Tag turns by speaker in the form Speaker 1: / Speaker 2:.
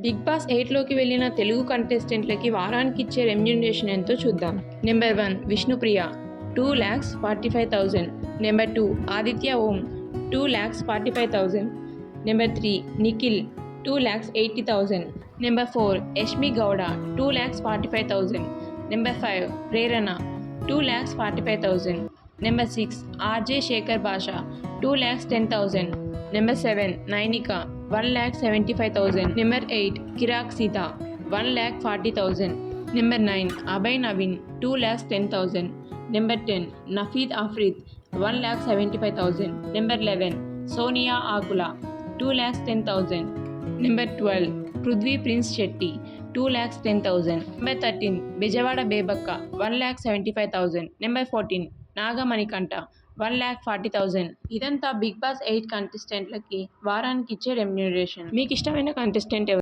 Speaker 1: Big boss 8లోకి వెళ్ళిన తెలుగు కంటెస్టెంట్లకి వారానికి ఇచ్చే రెమ్యూనరేషన్ ఎంతో చూద్దాం. Number 1 Vishnupriya 2,45,000. Number 2 Aditya Om 2,45,000. Number 3 Nikhil 2,80,000. Number 4 Yashmi Gowda 2,45,000. Number 5 Prerana 2,45,000. Number 6 RJ Shekhar Basha 2,10,000. Number 7 Nainika 1,75,000. Number 8 Kiraak Seetha 1,40,000. Number 9 Abhay Naveen 2,10,000. Number 10 Nafeed Afrid 1,75,000. Number 11 Sonia Akula 2,10,000. Number 12 Prithvi Prince Shetty 2,10,000. Number 13 Bezawada Bebakka 1,75,000. Number 14 Nagamanikanta 1,40,000. ఇదంతా బిగ్ బాస్ 8 కంటెస్టెంట్లకి వారానికి ఇచ్చే రెమ్యూనరేషన్. మీకు ఇష్టమైన కంటెస్టెంట్ ఎవరు?